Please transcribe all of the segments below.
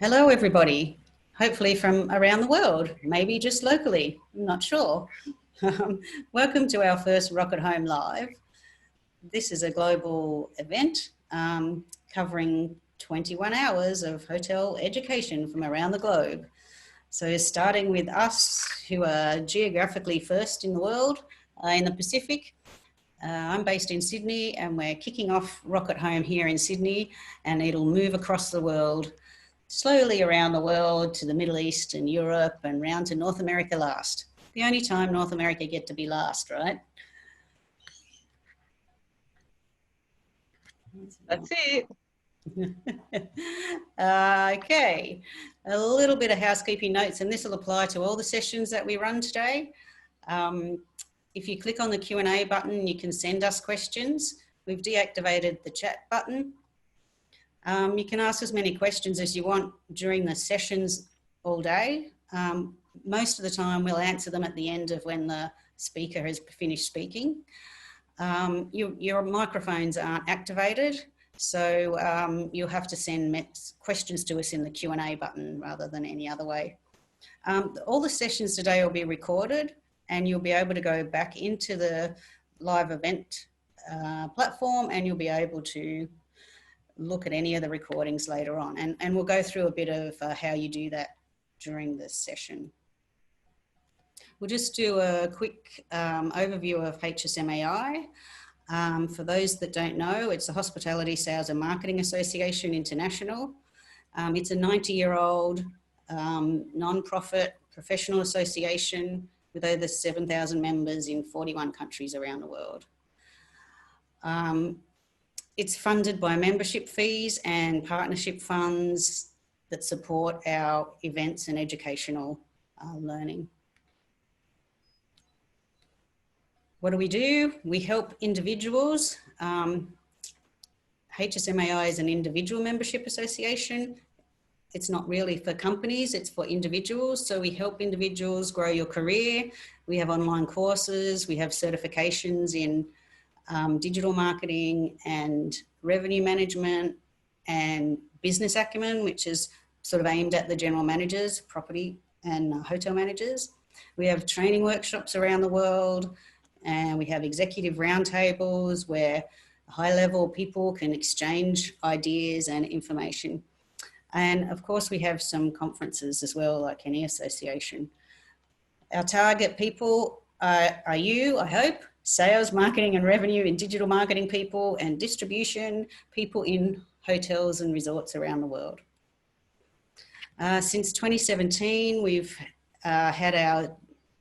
Hello, everybody. Hopefully from around the world, maybe just locally, I'm not sure. Welcome to our first ROC Home Live. This is a global event covering 21 hours of hotel education from around the globe. So starting with us, who are geographically first in the world, in the Pacific. I'm based in Sydney and we're kicking off ROC Home here in Sydney, and it'll move across the world, slowly around the world to the Middle East and Europe and round to North America last. The only time North America get to be last, right? That's it. Okay, a little bit of housekeeping notes, and this will apply to all the sessions that we run today. If you click on the Q&A button, you can send us questions. We've deactivated the chat button. You can ask as many questions as you want during the sessions all day. Most of the time we'll answer them at the end of when the speaker has finished speaking. Your microphones aren't activated, so you'll have to send questions to us in the Q&A button rather than any other way. All the sessions today will be recorded, and you'll be able to go back into the live event platform, and you'll be able to look at any of the recordings later on, and we'll go through a bit of how you do that during this session. We'll just do a quick overview of HSMAI. For those that don't know, it's the Hospitality Sales and Marketing Association International. It's a 90-year-old non-profit professional association with over 7,000 members in 41 countries around the world. It's funded by membership fees and partnership funds that support our events and educational learning. What do? We help individuals. HSMAI is an individual membership association. It's not really for companies, it's for individuals. So we help individuals grow your career. We have online courses, we have certifications in digital marketing and revenue management and business acumen, which is sort of aimed at the general managers, property and hotel managers. We have training workshops around the world, and we have executive roundtables where high-level people can exchange ideas and information. And of course, we have some conferences as well, like any association. Our target people are you, I hope, sales, marketing and revenue and digital marketing people, and distribution people in hotels and resorts around the world. Since 2017, we've had our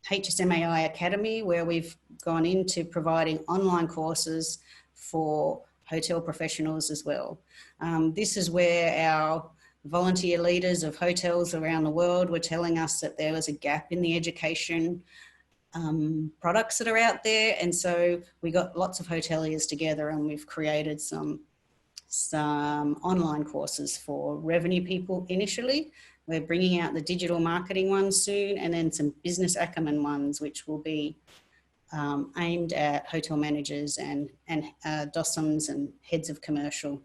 HSMAI Academy, where we've gone into providing online courses for hotel professionals as well. This is where our volunteer leaders of hotels around the world were telling us that there was a gap in the education products that are out there, and so we got lots of hoteliers together and we've created some online courses for revenue people initially. We're bringing out the digital marketing ones soon, and then some business acumen ones, which will be aimed at hotel managers and DOSMs and heads of commercial.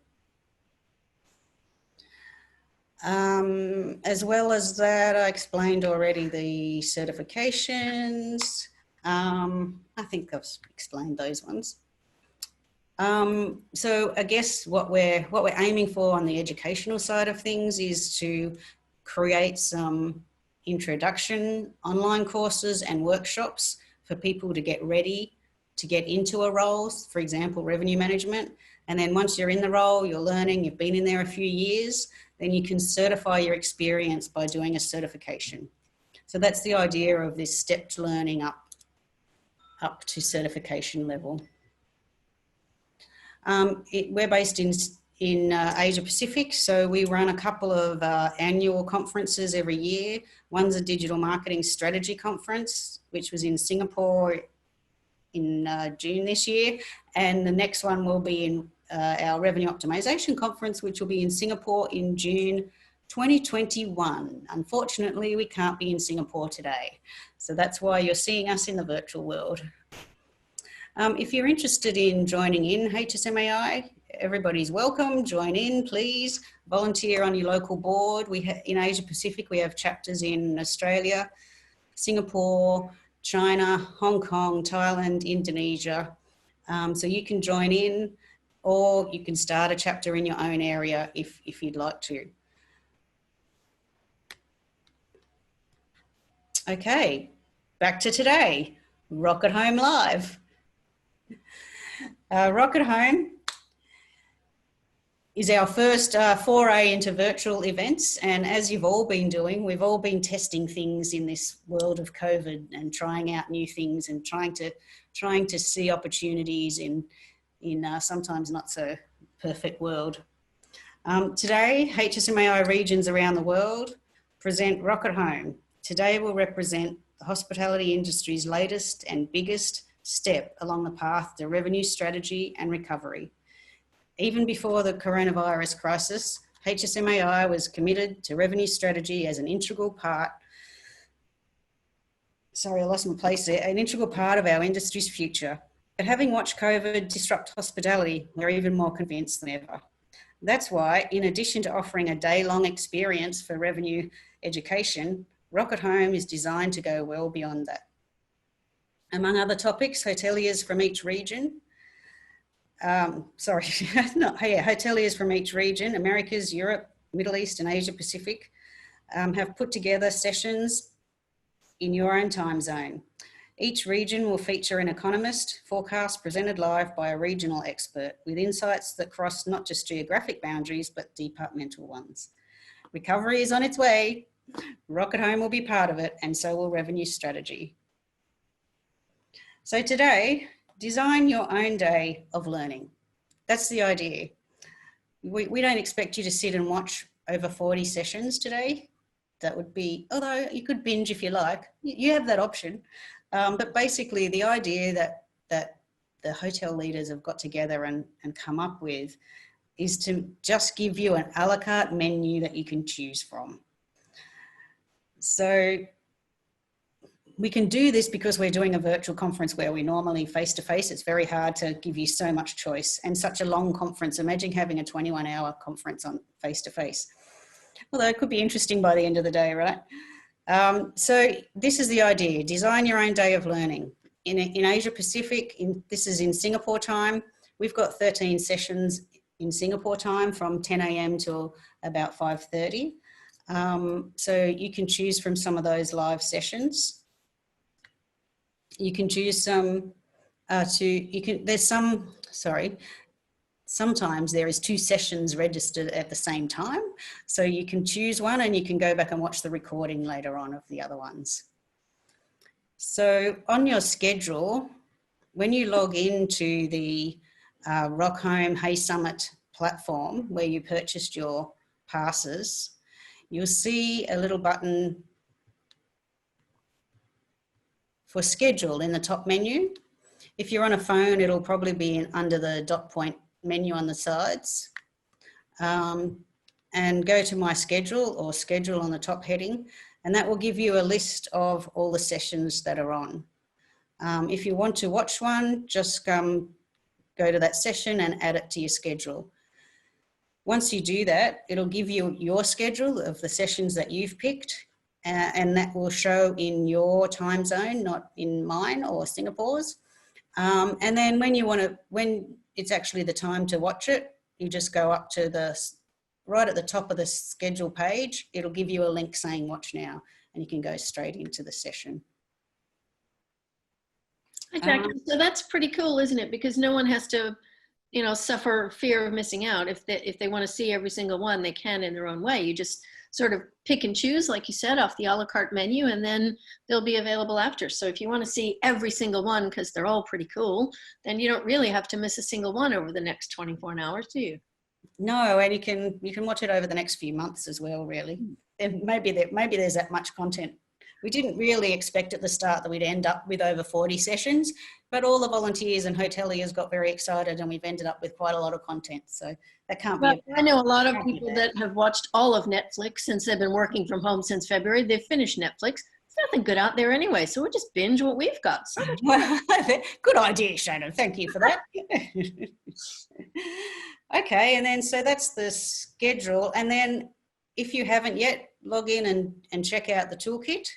As well as that, I explained already the certifications. I think I've explained those ones. So I guess what we're aiming for on the educational side of things is to create some introduction online courses and workshops for people to get ready to get into a role, for example, revenue management. And then once you're in the role, you're learning, you've been in there a few years, then you can certify your experience by doing a certification. So that's the idea of this stepped learning up to certification level. We're based in Asia Pacific, so we run a couple of annual conferences every year. One's a digital marketing strategy conference, which was in Singapore in June this year, and the next one will be in our revenue optimization conference, which will be in Singapore in June 2021. Unfortunately, we can't be in Singapore today, so that's why you're seeing us in the virtual world. If you're interested in joining in HSMAI, everybody's welcome. Join in, please. Volunteer on your local board. In Asia Pacific, we have chapters in Australia, Singapore, China, Hong Kong, Thailand, Indonesia. So you can join in, or you can start a chapter in your own area if you'd like to. Okay, back to today. ROC Home Live. ROC Home is our first foray into virtual events, and as you've all been doing, we've all been testing things in this world of COVID and trying out new things and trying to see opportunities in sometimes not so perfect world. Today, HSMAI regions around the world present ROC Home. Today will represent the hospitality industry's latest and biggest step along the path to revenue strategy and recovery. Even before the coronavirus crisis, HSMAI was committed to revenue strategy as an integral part, sorry, I lost my place there, an integral part of our industry's future. But having watched COVID disrupt hospitality, we're even more convinced than ever. That's why, in addition to offering a day-long experience for revenue education, ROC Home is designed to go well beyond that. Among other topics, hoteliers from each region, hoteliers from each region, Americas, Europe, Middle East and Asia Pacific, have put together sessions in your own time zone. Each region will feature an economist forecast presented live by a regional expert with insights that cross not just geographic boundaries, but departmental ones. Recovery is on its way. ROC Home will be part of it, and so will revenue strategy. So today, design your own day of learning. That's the idea. We don't expect you to sit and watch over 40 sessions today. That would be, although you could binge if you like, you have that option. But basically the idea that the hotel leaders have got together and come up with is to just give you an a la carte menu that you can choose from. So we can do this because we're doing a virtual conference where we normally face-to-face. It's very hard to give you so much choice and such a long conference. Imagine having a 21-hour conference on face-to-face. Although it could be interesting by the end of the day, right? So this is the idea, design your own day of learning. In Asia Pacific, this is in Singapore time, we've got 13 sessions in Singapore time from 10 a.m. till about 5:30. So you can choose from some of those live sessions. You can choose some sometimes there is 2 sessions registered at the same time. So you can choose one and you can go back and watch the recording later on of the other ones. So on your schedule, when you log into the ROC Home Hey Summit platform where you purchased your passes, you'll see a little button for schedule in the top menu. If you're on a phone, it'll probably be under the dot point menu on the sides. And go to my schedule or schedule on the top heading, and that will give you a list of all the sessions that are on. If you want to watch one, just go to that session and add it to your schedule. Once you do that, it'll give you your schedule of the sessions that you've picked, and that will show in your time zone, not in mine or Singapore's. And then when it's actually the time to watch it, you just go up to right at the top of the schedule page. It'll give you a link saying watch now, and you can go straight into the session. Hi, Jackie. So that's pretty cool, isn't it? Because no one has to, suffer fear of missing out. If they want to see every single one, they can in their own way. You just sort of pick and choose, like you said, off the a la carte menu, and then they'll be available after. So if you want to see every single one, because they're all pretty cool, then you don't really have to miss a single one over the next 24 hours, do you? No, and you can watch it over the next few months as well, really. And maybe there's that much content. We didn't really expect at the start that we'd end up with over 40 sessions, but all the volunteers and hoteliers got very excited, and we've ended up with quite a lot of content. So that can't be. I know a lot of people that have watched all of Netflix since they've been working from home since February. They've finished Netflix. nothing good out there anyway, so we'll just binge what we've got. So much Well, good idea, Shannon. Thank you for that. Okay, and then so that's the schedule. And then if you haven't yet, log in and check out the toolkit.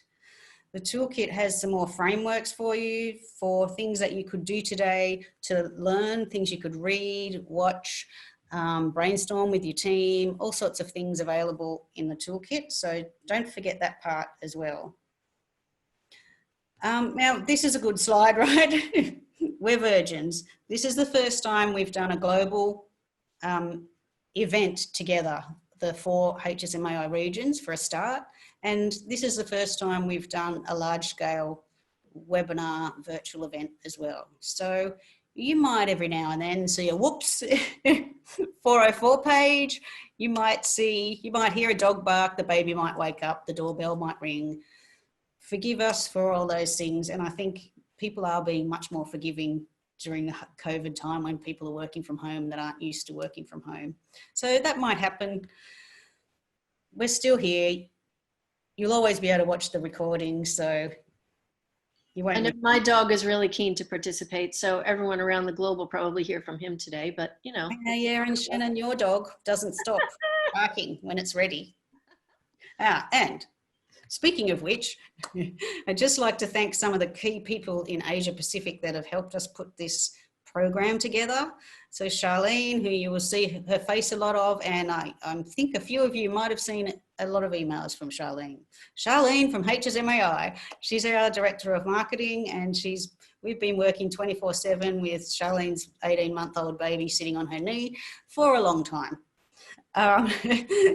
The toolkit has some more frameworks for you for things that you could do today to learn, things you could read, watch, brainstorm with your team, all sorts of things available in the toolkit. So don't forget that part as well. Now, this is a good slide, right? We're virgins. This is the first time we've done a global event together, the 4 HSMAI regions for a start. And this is the first time we've done a large scale webinar virtual event as well. So you might every now and then see a whoops 404 page. You might hear a dog bark, the baby might wake up, the doorbell might ring. Forgive us for all those things. And I think people are being much more forgiving during the COVID time when people are working from home that aren't used to working from home. So that might happen. We're still here. You'll always be able to watch the recording, so you won't. And my dog is really keen to participate, so everyone around the globe will probably hear from him today, but you know. Yeah, and Shannon, your dog doesn't stop barking when it's ready. And speaking of which, I'd just like to thank some of the key people in Asia Pacific that have helped us put this program together. So Charlene, who you will see her face a lot of, and I think a few of you might have seen a lot of emails from Charlene. Charlene from HSMAI, she's our Director of Marketing, and we've been working 24/7 with Charlene's 18-month-old baby sitting on her knee for a long time.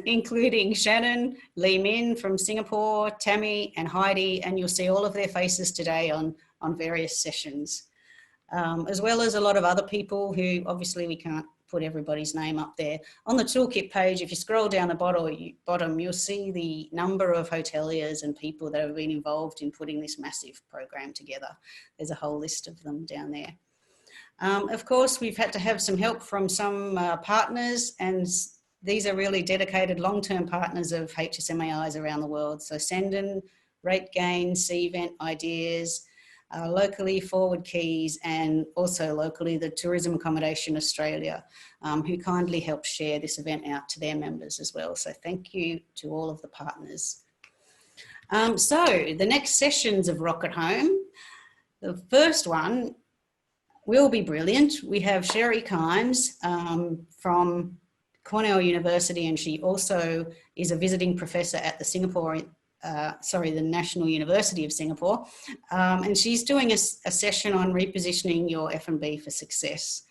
Including Shannon, Lee Min from Singapore, Tammy and Heidi, and you'll see all of their faces today on various sessions. As well as a lot of other people who obviously we can't put everybody's name up there. On the toolkit page, if you scroll down the bottom, you'll see the number of hoteliers and people that have been involved in putting this massive program together. There's a whole list of them down there. Of course, we've had to have some help from some partners, and these are really dedicated long-term partners of HSMAIs around the world. So Sendon, Rate Gain, C-Event Ideas, locally Forward Keys, and also locally the Tourism Accommodation Australia, who kindly helped share this event out to their members as well. So thank you to all of the partners. So the next sessions of ROC Home, the first one will be brilliant. We have Sherry Kimes from Cornell University, and she also is a visiting professor at the the National University of Singapore, and she's doing a session on repositioning your F&B for success.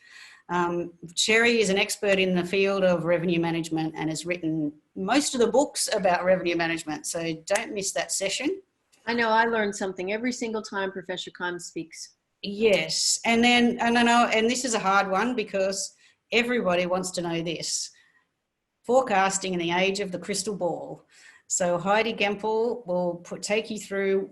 Sherry is an expert in the field of revenue management and has written most of the books about revenue management, so don't miss that session. I know I learned something every single time Professor Kimes speaks. Yes, and then, and this is a hard one because everybody wants to know this. Forecasting in the age of the crystal ball. So Heidi Gempel will take you through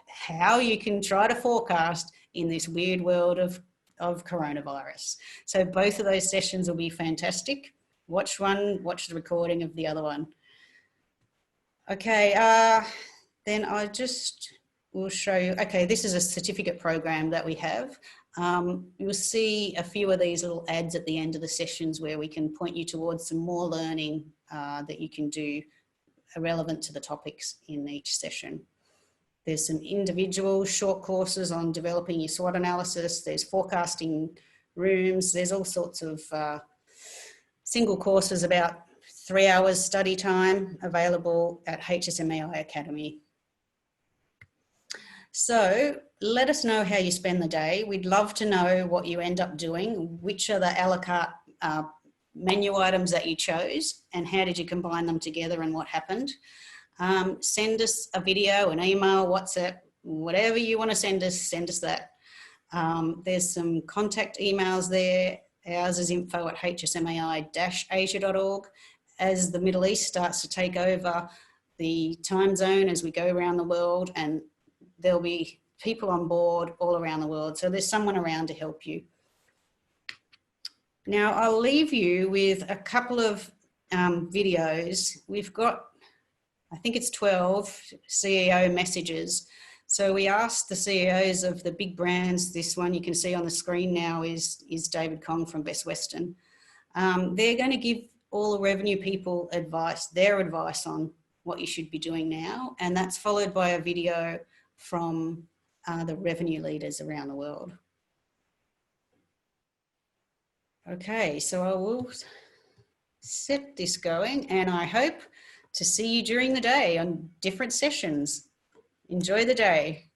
how you can try to forecast in this weird world of coronavirus. So both of those sessions will be fantastic. Watch one, watch the recording of the other one. Okay, then I will show you. Okay, this is a certificate program that we have. You'll see a few of these little ads at the end of the sessions where we can point you towards some more learning that you can do relevant to the topics in each session. There's some individual short courses on developing your SWOT analysis. There's forecasting rooms. There's all sorts of single courses about 3 hours study time available at HSMAI Academy. So let us know how you spend the day. We'd love to know what you end up doing, which are the a la carte menu items that you chose, and how did you combine them together and what happened. Send us a video, an email, WhatsApp, whatever you want to send us that. There's some contact emails there. Ours is info@hsmai-asia.org. As the Middle East starts to take over the time zone as we go around the world, and there'll be people on board all around the world. So there's someone around to help you. Now I'll leave you with a couple of videos. We've got I think it's 12 CEO messages. So we asked the CEOs of the big brands. This one you can see on the screen now is David Kong from Best Western. They're going to give all the revenue people their advice on what you should be doing now. And that's followed by a video from the revenue leaders around the world. Okay, so I will set this going, and I hope to see you during the day on different sessions. Enjoy the day.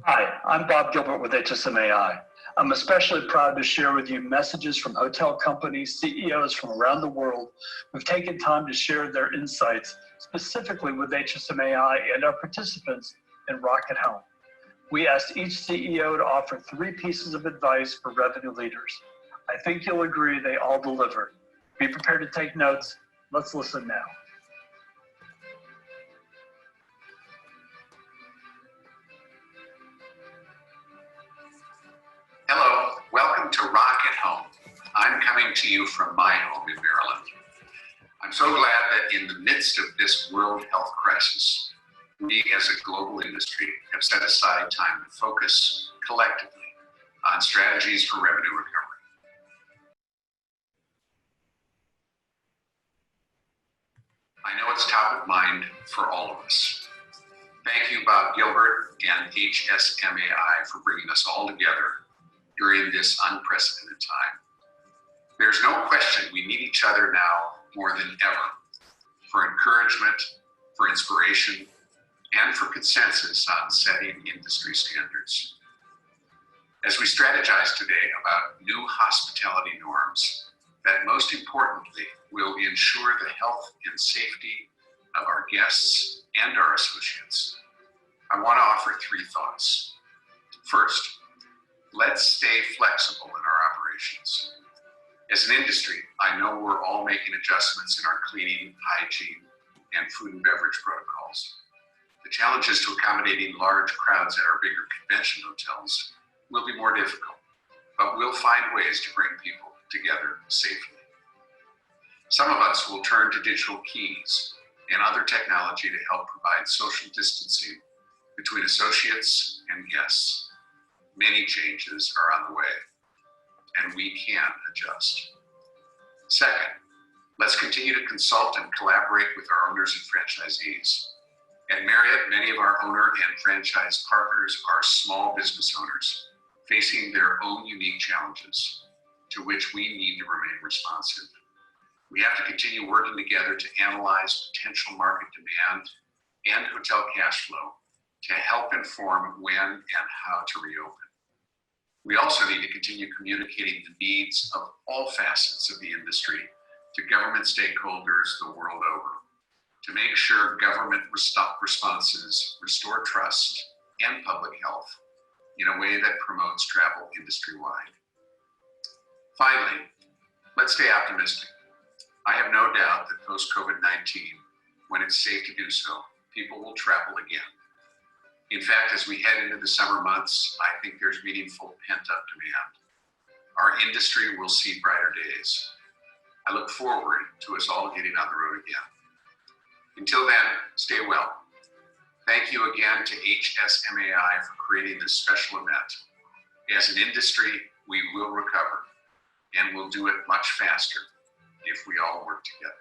Hi, I'm Bob Gilbert with HSMAI. I'm especially proud to share with you messages from hotel companies, CEOs from around the world who've taken time to share their insights, specifically with HSMAI and our participants in ROC Home. We asked each CEO to offer 3 pieces of advice for revenue leaders. I think you'll agree they all delivered. Be prepared to take notes. Let's listen now. Hello, welcome to ROC Home. I'm coming to you from my home in Maryland. I'm so glad that in the midst of this world health crisis, we as a global industry have set aside time to focus collectively on strategies for revenue recovery. I know it's top of mind for all of us. Thank you, Bob Gilbert and HSMAI, for bringing us all together during this unprecedented time. There's no question we need each other now more than ever for encouragement, for inspiration, and for consensus on setting industry standards. As we strategize today about new hospitality norms that most importantly will ensure the health and safety of our guests and our associates, I want to offer 3 thoughts. First, let's stay flexible in our operations. As an industry, I know we're all making adjustments in our cleaning, hygiene, and food and beverage protocols. The challenges to accommodating large crowds at our bigger convention hotels will be more difficult, but we'll find ways to bring people together safely. Some of us will turn to digital keys and other technology to help provide social distancing between associates and guests. Many changes are on the way, and we can adjust. Second, let's continue to consult and collaborate with our owners and franchisees. At Marriott, many of our owner and franchise partners are small business owners facing their own unique challenges to which we need to remain responsive. We have to continue working together to analyze potential market demand and hotel cash flow to help inform when and how to reopen. We also need to continue communicating the needs of all facets of the industry to government stakeholders the world over to make sure government responses restore trust and public health in a way that promotes travel industry-wide. Finally, let's stay optimistic. I have no doubt that post-COVID-19, when it's safe to do so, people will travel again. In fact, as we head into the summer months, I think there's meaningful pent-up demand. Our industry will see brighter days. I look forward to us all getting on the road again. Until then, stay well. Thank you again to HSMAI for creating this special event. As an industry, we will recover, and we'll do it much faster if we all work together.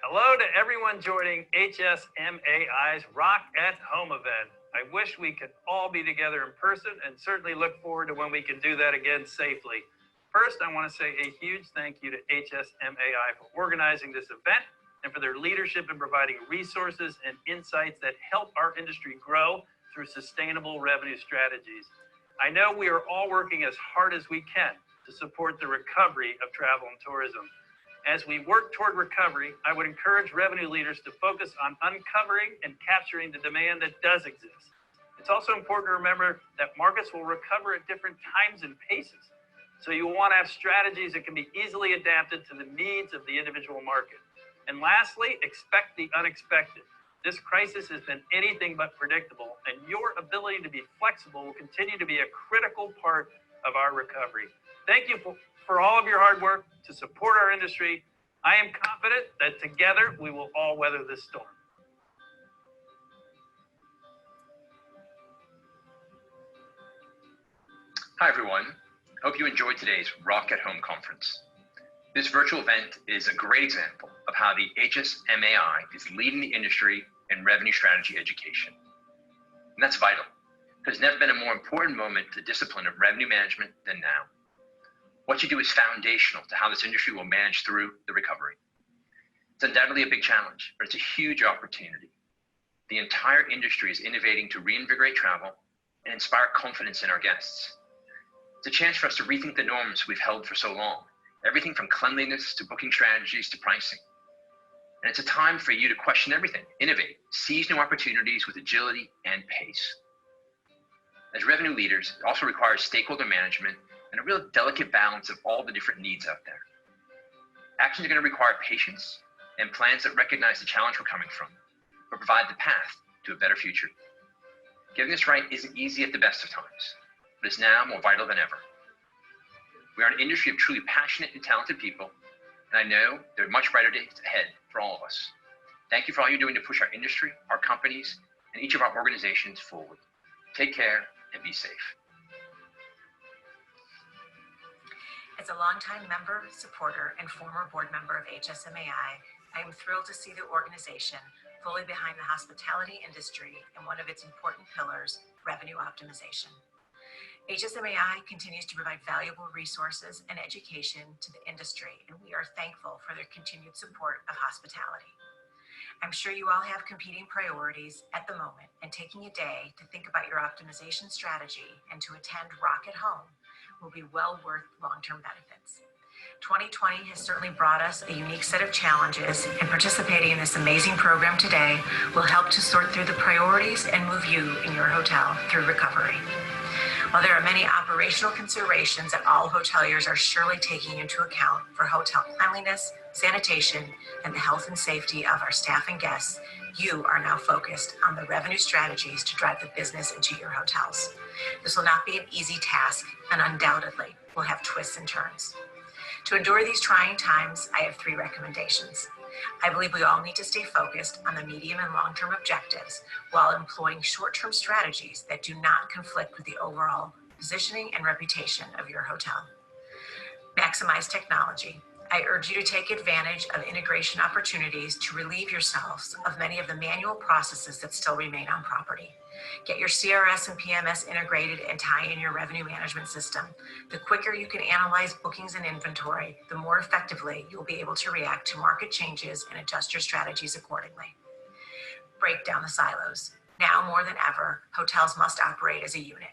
Hello to everyone joining HSMAI's ROC at Home event. I wish we could all be together in person and certainly look forward to when we can do that again safely. First, I want to say a huge thank you to HSMAI for organizing this event and for their leadership in providing resources and insights that help our industry grow through sustainable revenue strategies. I know we are all working as hard as we can to support the recovery of travel and tourism. As we work toward recovery, I would encourage revenue leaders to focus on uncovering and capturing the demand that does exist, It's also important to remember that markets will recover at different times and paces. So you will want to have strategies that can be easily adapted to the needs of the individual market. And lastly, expect the unexpected. This crisis has been anything but predictable, and your ability to be flexible will continue to be a critical part of our recovery. Thank you for all of your hard work to support our industry. I am confident that together we will all weather this storm. Hi everyone, hope you enjoyed today's ROC at Home conference. This virtual event is a great example of how the HSMAI is leading the industry in revenue strategy education. And that's vital. There's never been a more important moment to the discipline of revenue management than now. What you do is foundational to how this industry will manage through the recovery. It's undoubtedly a big challenge, but it's a huge opportunity. The entire industry is innovating to reinvigorate travel and inspire confidence in our guests. It's a chance for us to rethink the norms we've held for so long, everything from cleanliness to booking strategies to pricing. And it's a time for you to question everything, innovate, seize new opportunities with agility and pace. As revenue leaders, it also requires stakeholder management and a real delicate balance of all the different needs out there. Actions are going to require patience and plans that recognize the challenge we're coming from, but provide the path to a better future. Getting this right isn't easy at the best of times, but is now more vital than ever. We are an industry of truly passionate and talented people, and I know there are much brighter days ahead for all of us. Thank you for all you're doing to push our industry, our companies, and each of our organizations forward. Take care and be safe. As a longtime member, supporter, and former board member of HSMAI, I am thrilled to see the organization fully behind the hospitality industry and one of its important pillars, revenue optimization. HSMAI continues to provide valuable resources and education to the industry, and we are thankful for their continued support of hospitality. I'm sure you all have competing priorities at the moment, and taking a day to think about your optimization strategy and to attend ROC at Home will be well worth long-term benefits. 2020 has certainly brought us a unique set of challenges, and participating in this amazing program today will help to sort through the priorities and move you in your hotel through recovery. While there are many operational considerations that all hoteliers are surely taking into account for hotel cleanliness, sanitation, and the health and safety of our staff and guests, you are now focused on the revenue strategies to drive the business into your hotels. This will not be an easy task, and undoubtedly will have twists and turns. To endure these trying times, I have 3 recommendations. I believe we all need to stay focused on the medium and long-term objectives while employing short-term strategies that do not conflict with the overall positioning and reputation of your hotel. Maximize technology. I urge you to take advantage of integration opportunities to relieve yourselves of many of the manual processes that still remain on property. Get your CRS and PMS integrated and tie in your revenue management system. The quicker you can analyze bookings and inventory, the more effectively you'll be able to react to market changes and adjust your strategies accordingly. Break down the silos. Now more than ever, hotels must operate as a unit,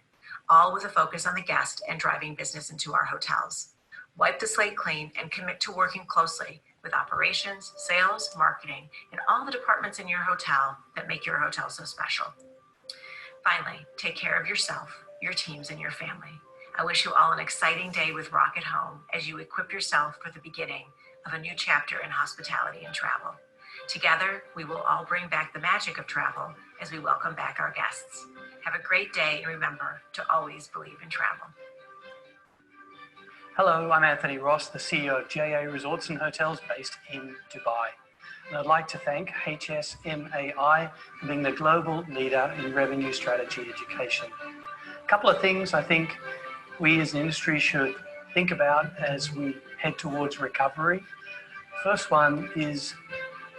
all with a focus on the guest and driving business into our hotels. Wipe the slate clean and commit to working closely with operations, sales, marketing, and all the departments in your hotel that make your hotel so special. Finally, take care of yourself, your teams, and your family. I wish you all an exciting day with ROC at Home as you equip yourself for the beginning of a new chapter in hospitality and travel. Together, we will all bring back the magic of travel as we welcome back our guests. Have a great day, and remember to always believe in travel. Hello, I'm Anthony Ross, the CEO of JA Resorts and Hotels based in Dubai. And I'd like to thank HSMAI for being the global leader in revenue strategy education. A couple of things I think we as an industry should think about as we head towards recovery. First one is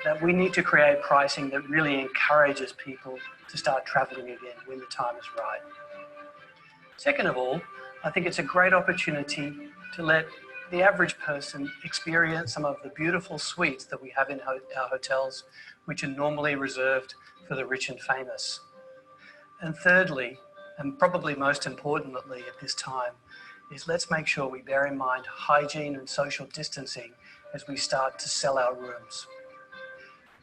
that we need to create pricing that really encourages people to start traveling again when the time is right. Second of all, I think it's a great opportunity to let the average person experience some of the beautiful suites that we have in our hotels, which are normally reserved for the rich and famous. And thirdly, and probably most importantly at this time, is let's make sure we bear in mind hygiene and social distancing as we start to sell our rooms.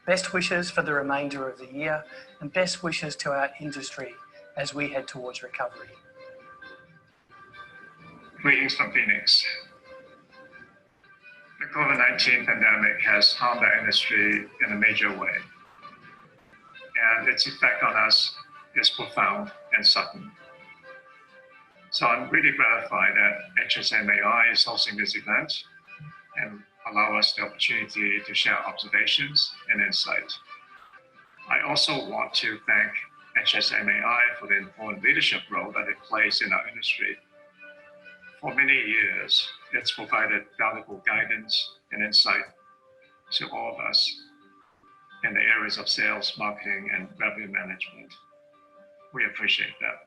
Best wishes for the remainder of the year, and best wishes to our industry as we head towards recovery. Greetings from Phoenix. The COVID-19 pandemic has harmed our industry in a major way, and its effect on us is profound and sudden. So I'm really gratified that HSMAI is hosting this event and allow us the opportunity to share observations and insight. I also want to thank HSMAI for the important leadership role that it plays in our industry. For many years, it's provided valuable guidance and insight to all of us in the areas of sales, marketing, and revenue management. We appreciate that.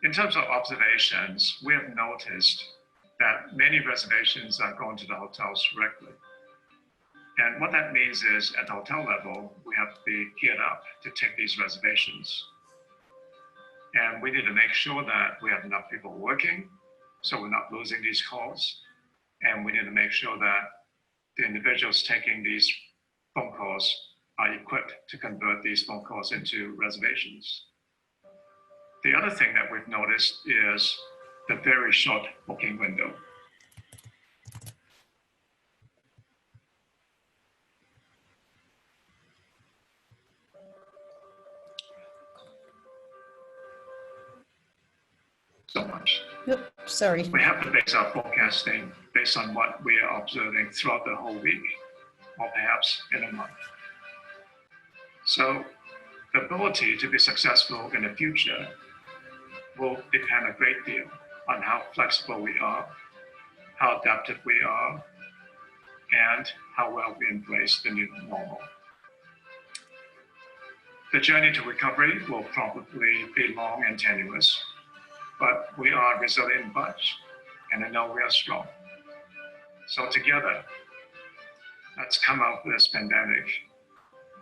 In terms of observations, we have noticed that many reservations are going to the hotels directly. And what that means is at the hotel level, we have to be geared up to take these reservations. And we need to make sure that we have enough people working, so we're not losing these calls. And we need to make sure that the individuals taking these phone calls are equipped to convert these phone calls into reservations. The other thing that we've noticed is the very short booking window. So much. Yep, sorry. We have to base our forecasting based on what we are observing throughout the whole week, or perhaps in a month. So the ability to be successful in the future will depend a great deal on how flexible we are, how adaptive we are, and how well we embrace the new normal. The journey to recovery will probably be long and tenuous, but we are a resilient bunch, and I know we are strong. So together, let's come out of this pandemic,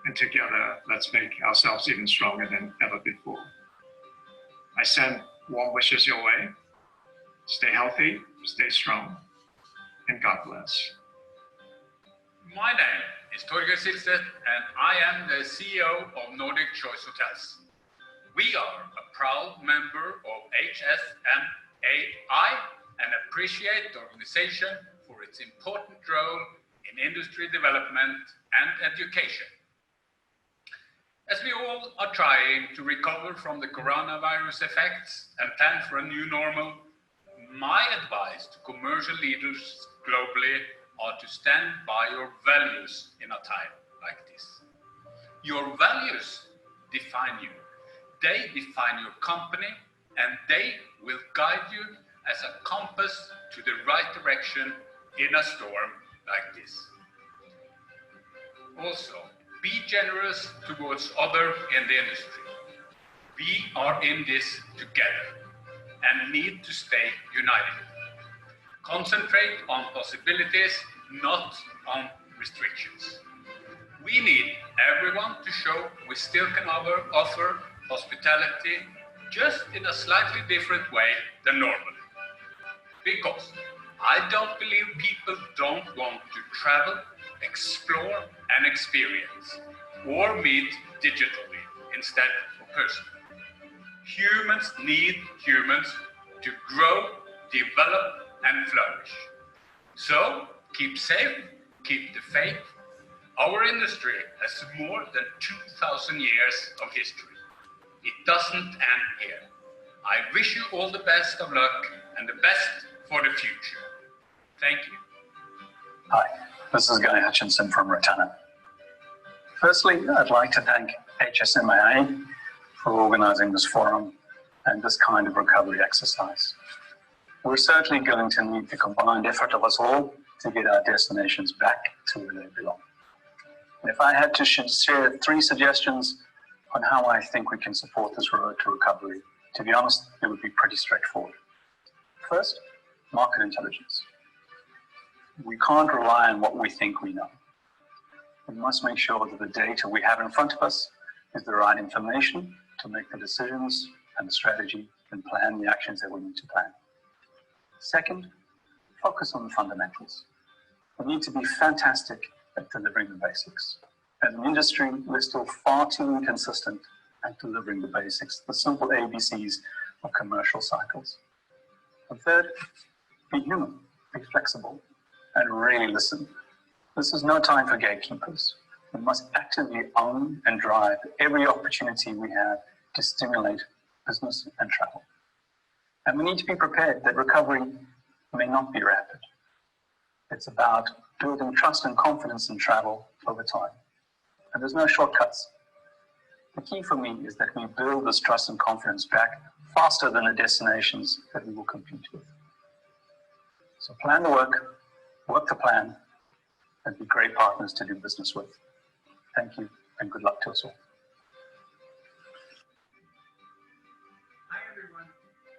and together, let's make ourselves even stronger than ever before. I send warm wishes your way. Stay healthy, stay strong, and God bless. My name is Torgeir Silseth, and I am the CEO of Nordic Choice Hotels. We are a proud member of HSMAI and appreciate the organization for its important role in industry development and education. As we all are trying to recover from the coronavirus effects and plan for a new normal, my advice to commercial leaders globally are to stand by your values in a time like this. Your values define you. They define your company, and they will guide you as a compass to the right direction in a storm like this. Also, be generous towards others in the industry. We are in this together and need to stay united. Concentrate on possibilities, not on restrictions. We need everyone to show we still can offer hospitality just in a slightly different way than normal. Because I don't believe people don't want to travel, explore, and experience, or meet digitally instead of personally. Humans need humans to grow, develop, and flourish. So keep safe, keep the faith. Our industry has more than 2,000 years of history. It doesn't end here. I wish you all the best of luck and the best for the future. Thank you. Hi, this is Guy Hutchinson from Rotana. Firstly, I'd like to thank HSMAI for organizing this forum and this kind of recovery exercise. We're certainly going to need the combined effort of us all to get our destinations back to where they belong. And if I had to share 3 suggestions on how I think we can support this road to recovery, to be honest, it would be pretty straightforward. First, market intelligence. We can't rely on what we think we know. We must make sure that the data we have in front of us is the right information to make the decisions and the strategy and plan the actions that we need to plan. Second, focus on the fundamentals. We need to be fantastic at delivering the basics. As an industry, we're still far too inconsistent and delivering the basics, the simple ABCs of commercial cycles. The third, be human, be flexible, and really listen. This is no time for gatekeepers. We must actively own and drive every opportunity we have to stimulate business and travel. And we need to be prepared that recovery may not be rapid. It's about building trust and confidence in travel over time. And there's no shortcuts. The key for me is that we build this trust and confidence back faster than the destinations that we will compete with. So plan the work the plan, and be great partners to do business with. Thank you, and good luck to us all. Hi everyone,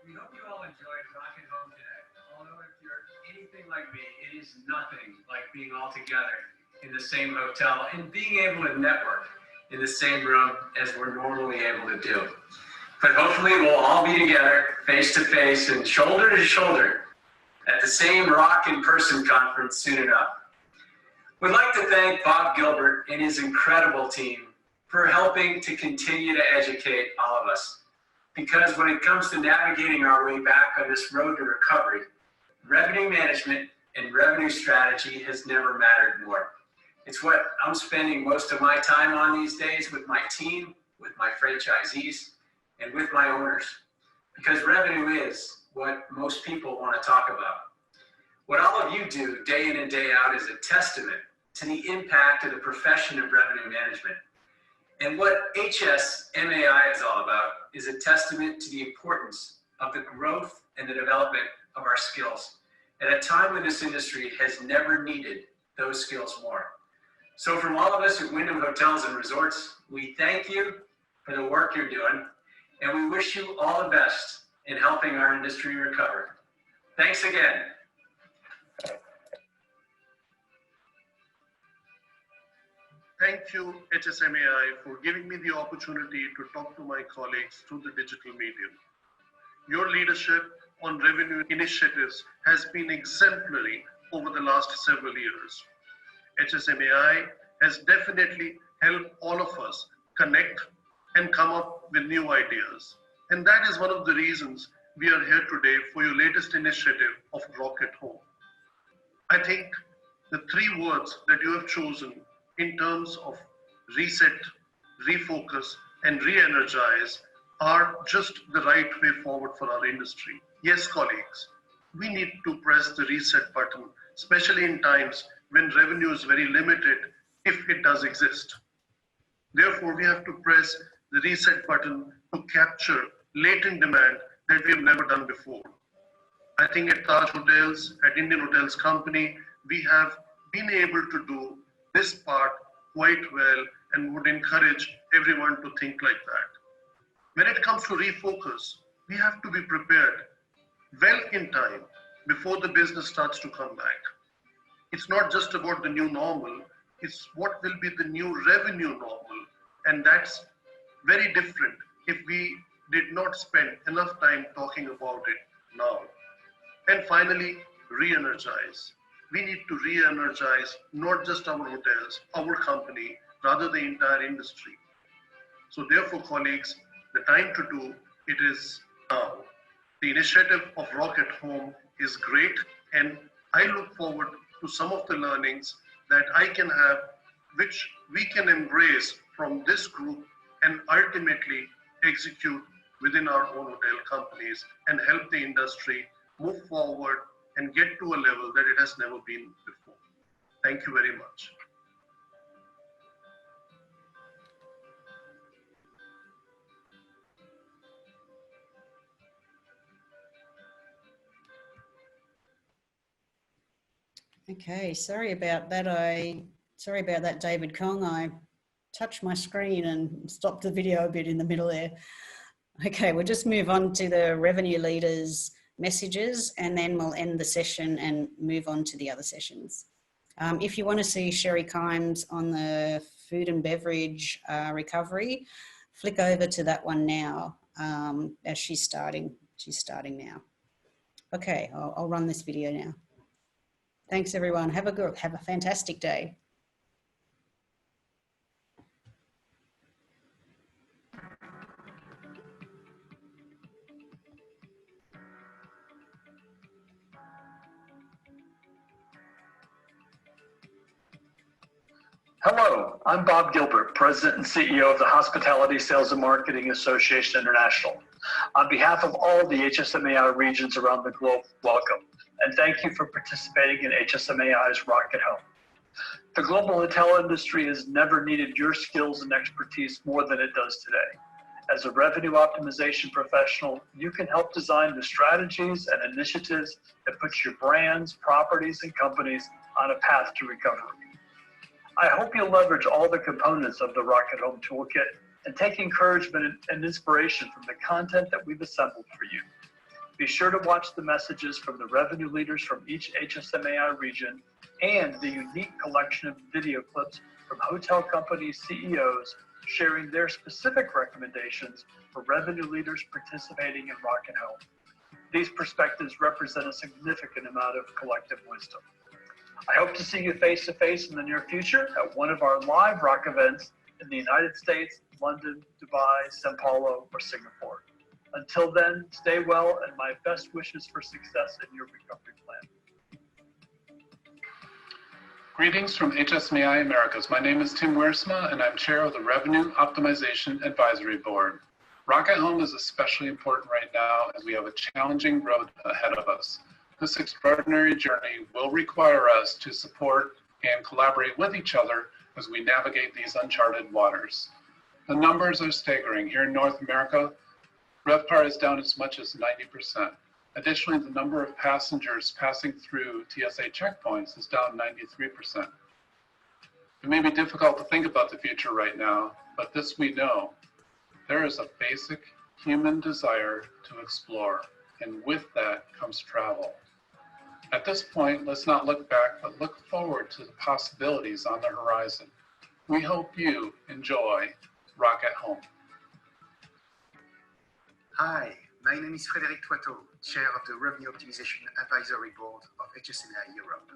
we hope you all enjoyed ROC Home today. Although if you're anything like me, it is nothing like being all together in the same hotel and being able to network in the same room as we're normally able to do. But hopefully we'll all be together face to face and shoulder to shoulder at the same ROC in-person conference soon enough. We'd like to thank Bob Gilbert and his incredible team for helping to continue to educate all of us. Because when it comes to navigating our way back on this road to recovery, revenue management and revenue strategy has never mattered more. It's what I'm spending most of my time on these days with my team, with my franchisees, and with my owners. Because revenue is what most people want to talk about. What all of you do day in and day out is a testament to the impact of the profession of revenue management. And what HSMAI is all about is a testament to the importance of the growth and the development of our skills at a time when this industry has never needed those skills more. So from all of us at Wyndham Hotels and Resorts, we thank you for the work you're doing, and we wish you all the best in helping our industry recover. Thanks again. Thank you, HSMAI, for giving me the opportunity to talk to my colleagues through the digital medium. Your leadership on revenue initiatives has been exemplary over the last several years. HSMAI has definitely helped all of us connect and come up with new ideas. And that is one of the reasons we are here today for your latest initiative of ROC Home. I think the three words that you have chosen in terms of reset, refocus, and re-energize are just the right way forward for our industry. Yes, colleagues, we need to press the reset button, especially in times when revenue is very limited, if it does exist. Therefore, we have to press the reset button to capture latent demand that we have never done before. I think at Taj Hotels, at Indian Hotels Company, we have been able to do this part quite well and would encourage everyone to think like that. When it comes to refocus, we have to be prepared well in time before the business starts to come back. It's not just about the new normal, it's what will be the new revenue normal. And that's very different if we did not spend enough time talking about it now. And finally, re-energize. We need to re-energize not just our hotels, our company, rather the entire industry. So therefore, colleagues, the time to do it is now. The initiative of ROC Home is great, and I look forward to some of the learnings that I can have, which we can embrace from this group and ultimately execute within our own hotel companies and help the industry move forward and get to a level that it has never been before. Thank you very much. Okay, sorry about that, David Kong. I touched my screen and stopped the video a bit in the middle there. Okay, we'll just move on to the revenue leaders' messages, and then we'll end the session and move on to the other sessions. If you want to see Sherry Kimes on the food and beverage recovery, flick over to that one now as she's starting. She's starting now. Okay, I'll run this video now. Thanks everyone. Have a fantastic day. Hello, I'm Bob Gilbert, President and CEO of the Hospitality Sales and Marketing Association International. On behalf of all the HSMAI regions around the globe, welcome, and thank you for participating in HSMAI's ROC Home. The global hotel industry has never needed your skills and expertise more than it does today. As a revenue optimization professional, you can help design the strategies and initiatives that put your brands, properties, and companies on a path to recovery. I hope you'll leverage all the components of the ROC Home toolkit and take encouragement and inspiration from the content that we've assembled for you. Be sure to watch the messages from the revenue leaders from each HSMAI region and the unique collection of video clips from hotel company CEOs sharing their specific recommendations for revenue leaders participating in ROC Home. These perspectives represent a significant amount of collective wisdom. I hope to see you face-to-face in the near future at one of our live ROC events in the United States, London, Dubai, Sao Paulo, or Singapore. Until then, stay well and my best wishes for success in your recovery plan. Greetings from HSMAI Americas. My name is Tim Wiersma and I'm chair of the Revenue Optimization Advisory Board. ROC Home is especially important right now as we have a challenging road ahead of us. This extraordinary journey will require us to support and collaborate with each other as we navigate these uncharted waters. The numbers are staggering. Here in North America, RevPAR is down as much as 90%. Additionally, the number of passengers passing through TSA checkpoints is down 93%. It may be difficult to think about the future right now, but this we know. There is a basic human desire to explore, and with that comes travel. At this point, let's not look back, but look forward to the possibilities on the horizon. We hope you enjoy ROC Home. Hi, my name is Frédéric Toiteau, Chair of the Revenue Optimization Advisory Board of HSMAI Europe.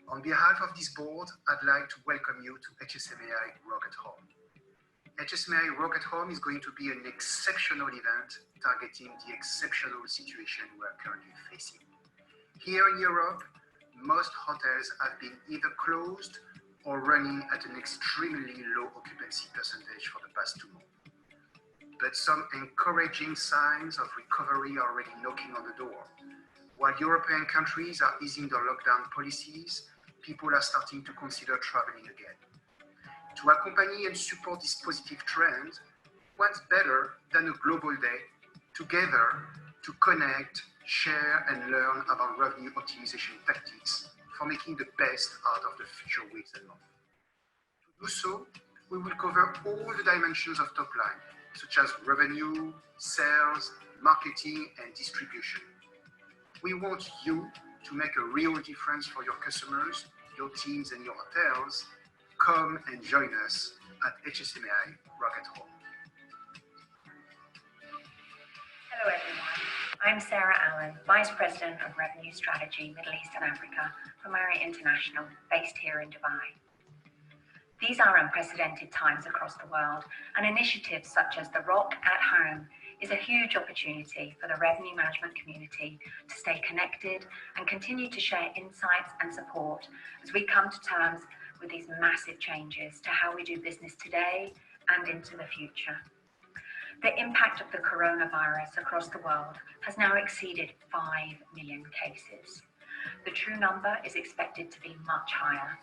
On behalf of this board, I'd like to welcome you to HSMAI ROC Home. HSMAI ROC Home is going to be an exceptional event targeting the exceptional situation we are currently facing. Here in Europe, most hotels have been either closed or running at an extremely low occupancy percentage for the past 2 months. But some encouraging signs of recovery are already knocking on the door. While European countries are easing their lockdown policies, people are starting to consider traveling again. To accompany and support this positive trend, what's better than a global day together to connect, share, and learn about revenue optimization tactics for making the best out of the future weeks and months. To do so, we will cover all the dimensions of top line, such as revenue, sales, marketing, and distribution. We want you to make a real difference for your customers, your teams, and your hotels. Come and join us at HSMAI ROC Home. Hello everyone, I'm Sarah Allen, Vice President of Revenue Strategy, Middle East and Africa for Marriott International, based here in Dubai. These are unprecedented times across the world, and initiatives such as the ROC at Home is a huge opportunity for the revenue management community to stay connected and continue to share insights and support as we come to terms with these massive changes to how we do business today and into the future. The impact of the coronavirus across the world has now exceeded 5 million cases. The true number is expected to be much higher,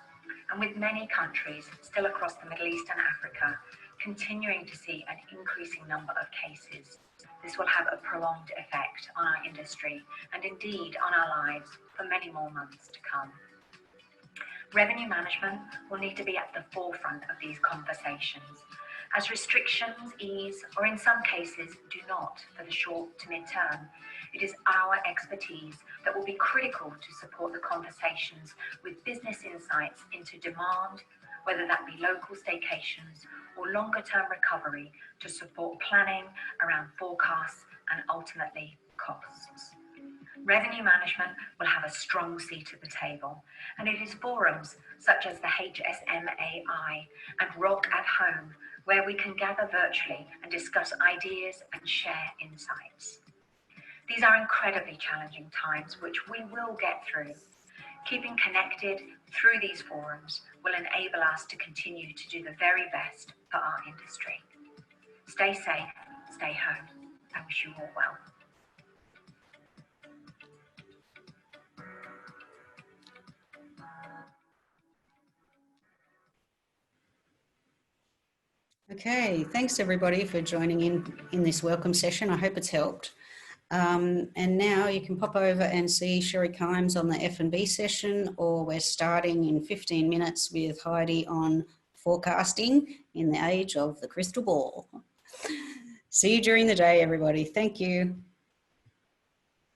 and with many countries still across the Middle East and Africa continuing to see an increasing number of cases, this will have a prolonged effect on our industry and indeed on our lives for many more months to come. Revenue management will need to be at the forefront of these conversations as restrictions ease, or in some cases do not for the short to mid-term. It is our expertise that will be critical to support the conversations with business insights into demand, whether that be local staycations or longer-term recovery to support planning around forecasts and ultimately costs. Revenue management will have a strong seat at the table, and it is forums such as the HSMAI and ROC at Home where we can gather virtually and discuss ideas and share insights. These are incredibly challenging times which we will get through, Keeping connected through these forums will enable us to continue to do the very best for our industry. Stay safe, stay home. I wish you all well. Okay, thanks everybody for joining in this welcome session. I hope it's helped. And now you can pop over and see Sherry Kimes on the F&B session, or we're starting in 15 minutes with Heidi on forecasting in the age of the crystal ball. See you during the day, everybody. Thank you.